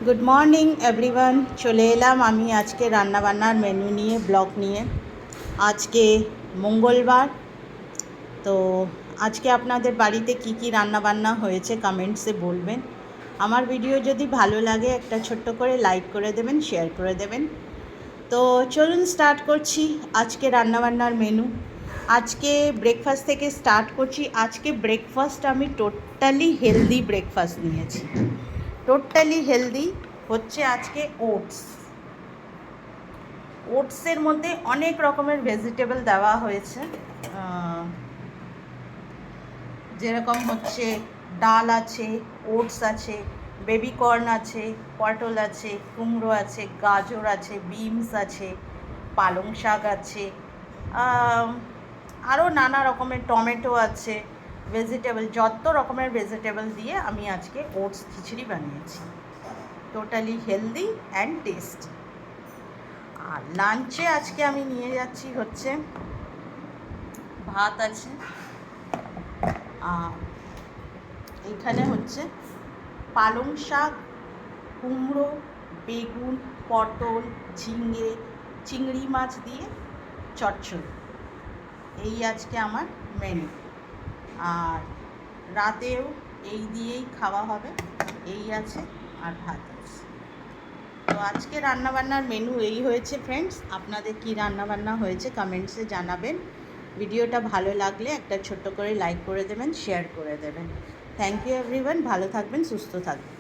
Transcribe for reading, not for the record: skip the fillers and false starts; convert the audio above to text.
Good morning everyone, চলে এলাম আমি আজকে রান্নাবান্নার মেনু নিয়ে, ব্লগ নিয়ে। আজকে মঙ্গলবার, তো আজকে আপনাদের বাড়িতে কি কি রান্নাবান্না হয়েছে কমেন্টসে বলবেন। আমার ভিডিও যদি ভালো লাগে একটা ছোট্ট করে লাইক করে দেবেন, শেয়ার করে দেবেন। তো চলুন স্টার্ট করছি আজকে রান্নাবান্নার মেনু। আজকে ব্রেকফাস্ট থেকে স্টার্ট করছি। আজকে ব্রেকফাস্ট আমি টোটালি হেলদি ব্রেকফাস্ট নিয়েছি। টোটালি হেলদি হচ্ছে আজকে ওটসের মধ্যে অনেক রকমের ভেজিটেবল দেওয়া হয়েছে, যেরকম হচ্ছে ডাল আছে, ওটস আছে, বেবি কর্ন আছে, পটল আছে, কুমড়ো আছে, গাজর আছে, বিনস আছে, পালং শাক আছে, আরও নানা রকমের টমেটো আছে। ভেজিটেবল, যত রকমের ভেজিটেবল দিয়ে আমি আজকে ওটস খিচুড়ি বানিয়েছি। Totally healthy and tasty. আর লাঞ্চে আজকে আমি নিয়ে যাচ্ছি হচ্ছে ভাত আছে, এইখানে হচ্ছে পালং শাক, কুমড়ো, বেগুন, পটল, ঝিঙে, চিংড়ি মাছ দিয়ে চচ্চড়ি। এই আজকে আমার মেনু। আর রাতেও এই দিয়েই খাওয়া হবে, এই আছে আর ভাত আছে। তো আজকে রান্নাবান্নার মেনু এই হয়েছে ফ্রেন্ডস। আপনাদের কি রান্নাবান্না হয়েছে কমেন্টসে জানাবেন। ভিডিওটা ভালো লাগলে একটা ছোট্ট করে লাইক করে দেবেন, শেয়ার করে দেবেন। থ্যাংক ইউ এভরিওয়ান, ভালো থাকবেন, সুস্থ থাকবেন।